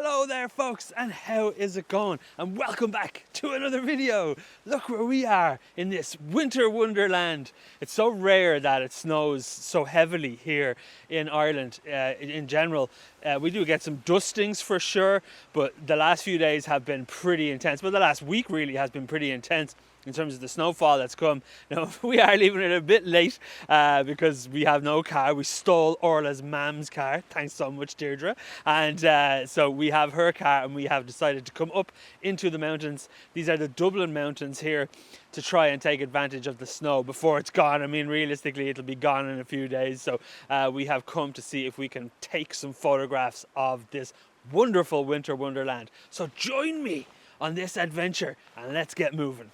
Hello there folks, and how is it going? And welcome back to another video. Look where we are in this winter wonderland. It's so rare that it snows so heavily here in Ireland in general. We do get some dustings for sure, but the last few days have been pretty intense. Well, the last week really has been pretty intense in terms of the snowfall that's come. Now, we are leaving it a bit late because we have no car. We stole Orla's mam's car. Thanks so much, Deirdre. And so we have her car and we have decided to come up into the mountains. These are the Dublin Mountains here to try and take advantage of the snow before it's gone. I mean, realistically, it'll be gone in a few days. So we have come to see if we can take some photographs of this wonderful winter wonderland. So join me on this adventure and let's get moving.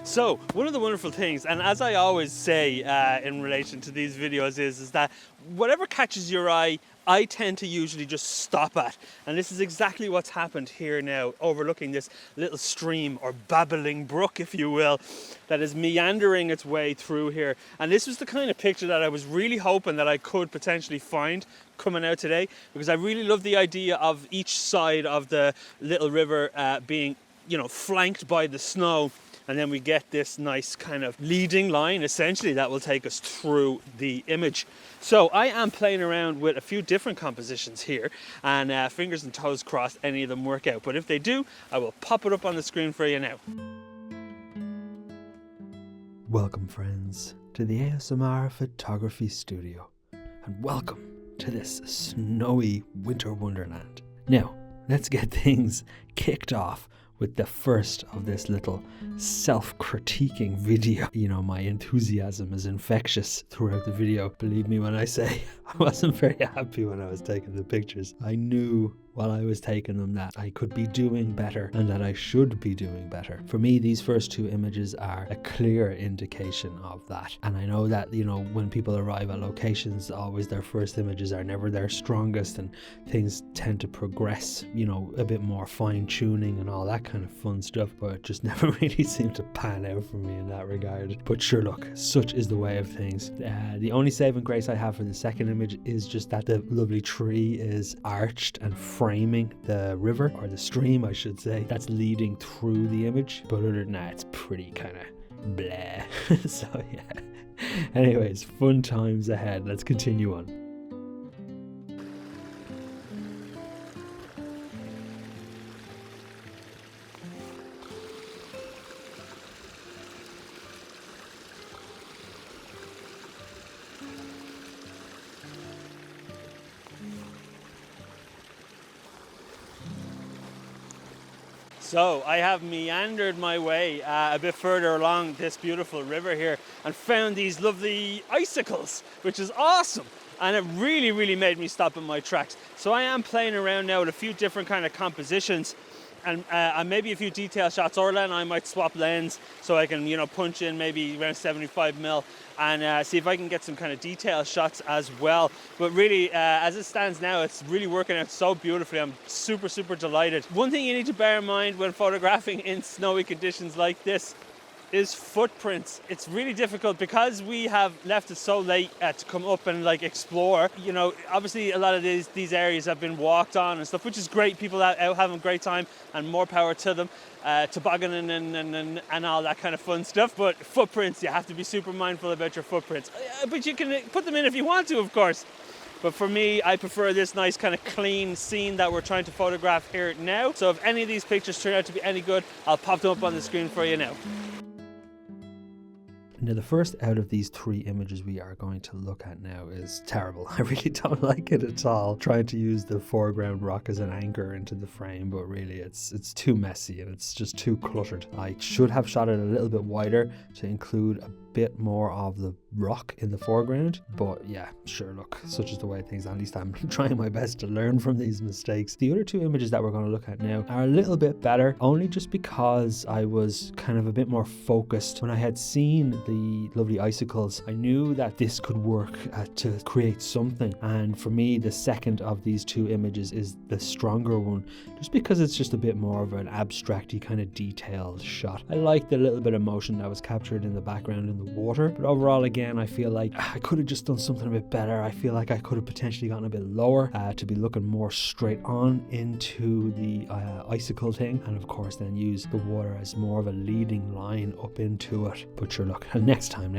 So one of the wonderful things, and as I always say in relation to these videos, is that whatever catches your eye, I tend to usually just stop at. And this is exactly what's happened here now, overlooking this little stream or babbling brook, if you will, that is meandering its way through here. And this was the kind of picture that I was really hoping that I could potentially find coming out today, because I really love the idea of each side of the little river being, you know, flanked by the snow. And then we get this nice kind of leading line, essentially, that will take us through the image. So I am playing around with a few different compositions here, and fingers and toes crossed any of them work out. But if they do, I will pop it up on the screen for you now. Welcome, friends, to the ASMR Photography Studio, and welcome to this snowy winter wonderland. Now, let's get things kicked off with the first of this little self-critiquing video. You know, my enthusiasm is infectious throughout the video. Believe me when I say I wasn't very happy when I was taking the pictures. I knew while I was taking them that I could be doing better and that I should be doing better. For me, these first two images are a clear indication of that. And I know that, you know, when people arrive at locations, always their first images are never their strongest, and things tend to progress, you know, a bit more fine tuning and all that kind of fun stuff, but it just never really seemed to pan out for me in that regard. But sure, look, such is the way of things. The only saving grace I have for the second image is just that the lovely tree is arched and framing the river, or the stream I should say, that's leading through the image. But other than that, it's pretty kind of bleh. So yeah, anyways, fun times ahead. Let's continue on. So I have meandered my way a bit further along this beautiful river here and found these lovely icicles, which is awesome. And it really made me stop in my tracks. So I am playing around now with a few different kind of compositions and maybe a few detail shots. Orla and I might swap lens so I can, you know, punch in maybe around 75mm and see if I can get some kind of detail shots as well. But really, as it stands now, it's really working out so beautifully. I'm super delighted. One thing you need to bear in mind when photographing in snowy conditions like this is footprints. It's really difficult because we have left it so late to come up and like explore. You know, obviously a lot of these areas have been walked on and stuff, which is great. People out having a great time, and more power to them. Tobogganing and all that kind of fun stuff. But footprints, you have to be super mindful about your footprints. But you can put them in if you want to, of course. But for me, I prefer this nice kind of clean scene that we're trying to photograph here now. So if any of these pictures turn out to be any good, I'll pop them up on the screen for you now. Now, the first out of these 3 images we are going to look at now is terrible. I really don't like it at all, trying to use the foreground rock as an anchor into the frame, but really it's too messy and it's just too cluttered. I should have shot it a little bit wider to include a bit more of the rock in the foreground, but yeah, sure, look, such is the way things. At least I'm trying my best to learn from these mistakes. The other 2 images that we're going to look at now are a little bit better, only just because I was kind of a bit more focused. When I had seen the lovely icicles, I knew that this could work to create something, and for me the second of these 2 images is the stronger one, just because it's just a bit more of an abstract-y kind of detailed shot. I like the little bit of motion that was captured in the background in the water, but overall, again, I feel like I could have just done something a bit better. I feel like I could have potentially gotten a bit lower to be looking more straight on into the icicle thing, and of course then use the water as more of a leading line up into it. But sure, look, next time.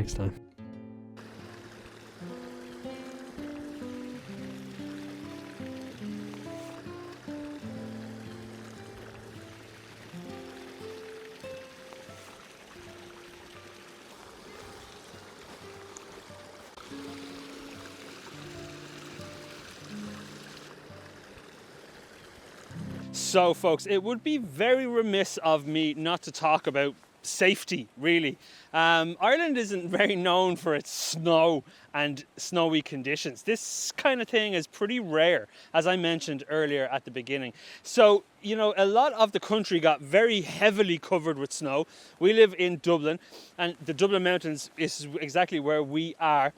So folks, it would be very remiss of me not to talk about safety, really. Ireland isn't very known for its snow and snowy conditions. This kind of thing is pretty rare, as I mentioned earlier at the beginning. So, you know, a lot of the country got very heavily covered with snow. We live in Dublin, and the Dublin Mountains is exactly where we are.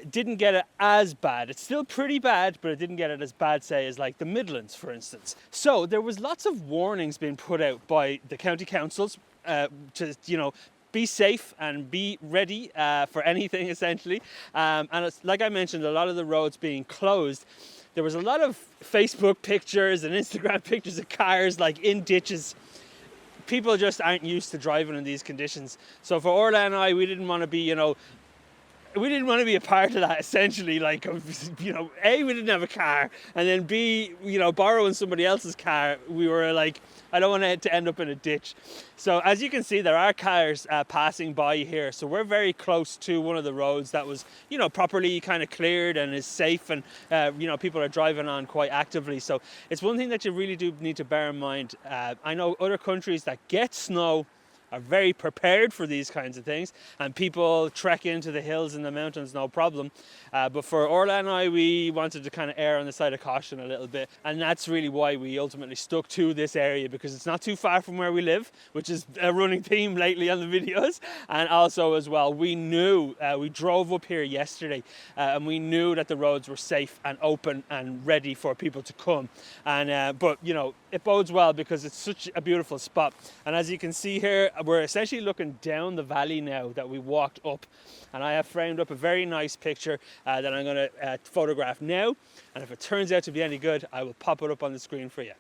Didn't get it as bad. It's still pretty bad, but it didn't get it as bad, say, as like the Midlands, for instance. So there was lots of warnings being put out by the county councils to, you know, be safe and be ready for anything, essentially. And it's, like I mentioned, a lot of the roads being closed. There was a lot of Facebook pictures and Instagram pictures of cars like in ditches. People just aren't used to driving in these conditions. So for Orla and I, we didn't want to be, you know, we didn't want to be a part of that, essentially. Like, you know, A, we didn't have a car, and then B, you know, borrowing somebody else's car, we were like, I don't want it to end up in a ditch. So as you can see, there are cars passing by here. So we're very close to one of the roads that was, you know, properly kind of cleared and is safe, and, you know, people are driving on quite actively. So it's one thing that you really do need to bear in mind. I know other countries that get snow are very prepared for these kinds of things, and people trek into the hills and the mountains no problem. But for Orla and I, we wanted to kind of err on the side of caution a little bit, and that's really why we ultimately stuck to this area, because it's not too far from where we live, which is a running theme lately on the videos. And also as well, we knew, we drove up here yesterday, and we knew that the roads were safe and open and ready for people to come. And but you know, it bodes well because it's such a beautiful spot. And as you can see here, we're essentially looking down the valley now that we walked up, and I have framed up a very nice picture that I'm going to photograph now, and if it turns out to be any good, I will pop it up on the screen for you.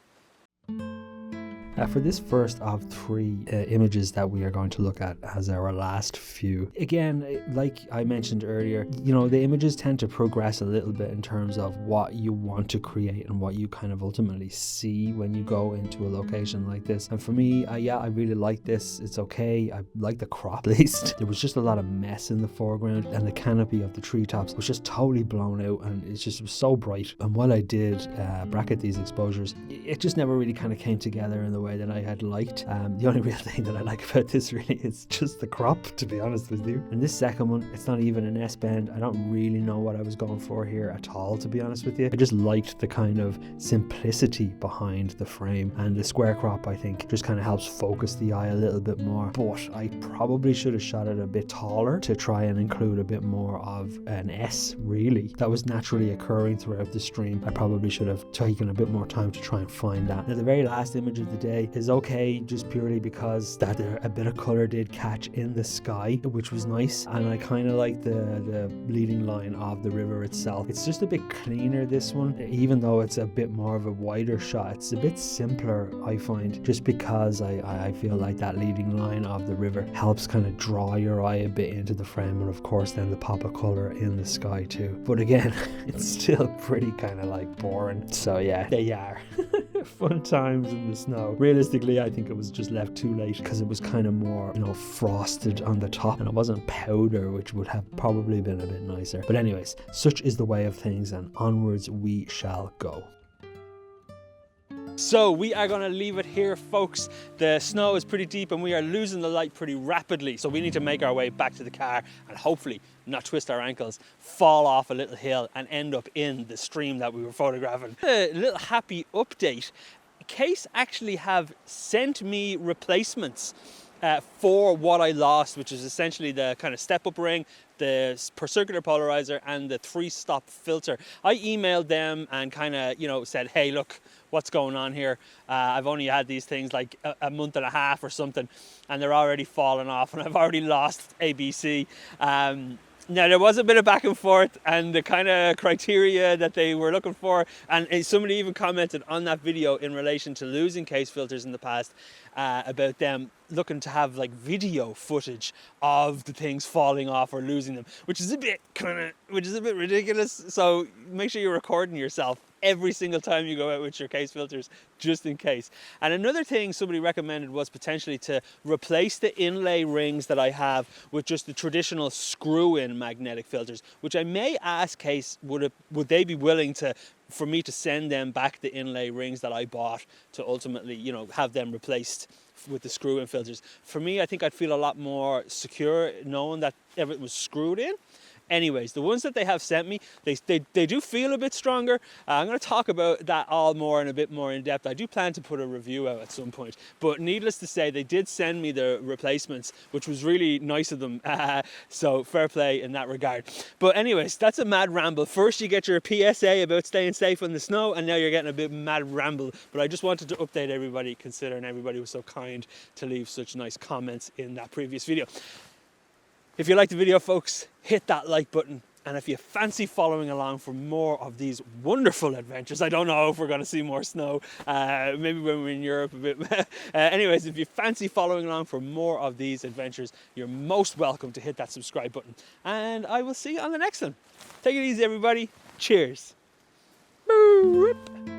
For this first of 3 images that we are going to look at as our last few, again, like I mentioned earlier, you know, the images tend to progress a little bit in terms of what you want to create and what you kind of ultimately see when you go into a location like this. And for me, yeah, I really like this. It's okay. I like the crop, at least. There was just a lot of mess in the foreground, and the canopy of the treetops was just totally blown out, and it just was so bright. And while I did bracket these exposures, it just never really kind of came together in the way that I had liked. The only real thing that I like about this really is just the crop, to be honest with you. And this second one, it's not even an S-bend. I don't really know what I was going for here at all, to be honest with you. I just liked the kind of simplicity behind the frame, and the square crop, I think, just kind of helps focus the eye a little bit more. But I probably should have shot it a bit taller to try and include a bit more of an S, really. That was naturally occurring throughout the stream. I probably should have taken a bit more time to try and find that. Now, the very last image of the day is okay, just purely because that a bit of color did catch in the sky, which was nice, and I kind of like the leading line of the river itself. It's just a bit cleaner, this one, even though it's a bit more of a wider shot. It's a bit simpler, I find, just because I feel like that leading line of the river helps kind of draw your eye a bit into the frame, and of course then the pop of color in the sky too. But again, it's still pretty kind of like boring. So yeah, there you are. Fun times in the snow. Realistically, I think it was just left too late because it was kind of more, frosted on the top, and it wasn't powder, which would have probably been a bit nicer. But anyways, such is the way of things, and onwards we shall go. So we are going to leave it here, folks. The snow is pretty deep and we are losing the light pretty rapidly. So we need to make our way back to the car and hopefully not twist our ankles, fall off a little hill and end up in the stream that we were photographing. A little happy update. KASE actually have sent me replacements for what I lost, which is essentially the kind of step-up ring, the per circular polarizer and the 3-stop filter. I emailed them and kind of, said, hey, look, what's going on here? I've only had these things like a month and a half or something, and they're already falling off, and I've already lost ABC. Now, there was a bit of back and forth and the kind of criteria that they were looking for, and somebody even commented on that video in relation to losing KASE filters in the past, about them looking to have like video footage of the things falling off or losing them, which is a bit ridiculous. So make sure you're recording yourself every single time you go out with your KASE filters, just in case. And another thing somebody recommended was potentially to replace the inlay rings that I have with just the traditional screw-in magnetic filters, which I may ask KASE, would they be willing for me to send them back the inlay rings that I bought to ultimately, have them replaced with the screw-in filters. For me, I think I'd feel a lot more secure knowing that everything was screwed in. Anyways, the ones that they have sent me, they do feel a bit stronger. I'm going to talk about that all more and a bit more in depth. I do plan to put a review out at some point. But needless to say, they did send me the replacements, which was really nice of them. So fair play in that regard. But anyways, that's a mad ramble. First you get your PSA about staying safe in the snow, and now you're getting a bit mad ramble. But I just wanted to update everybody, considering everybody was so kind to leave such nice comments in that previous video. If you liked the video, folks, hit that like button. And if you fancy following along for more of these wonderful adventures, I don't know if we're going to see more snow, maybe when we're in Europe a bit. Anyways, if you fancy following along for more of these adventures, you're most welcome to hit that subscribe button. And I will see you on the next one. Take it easy, everybody. Cheers. Boop.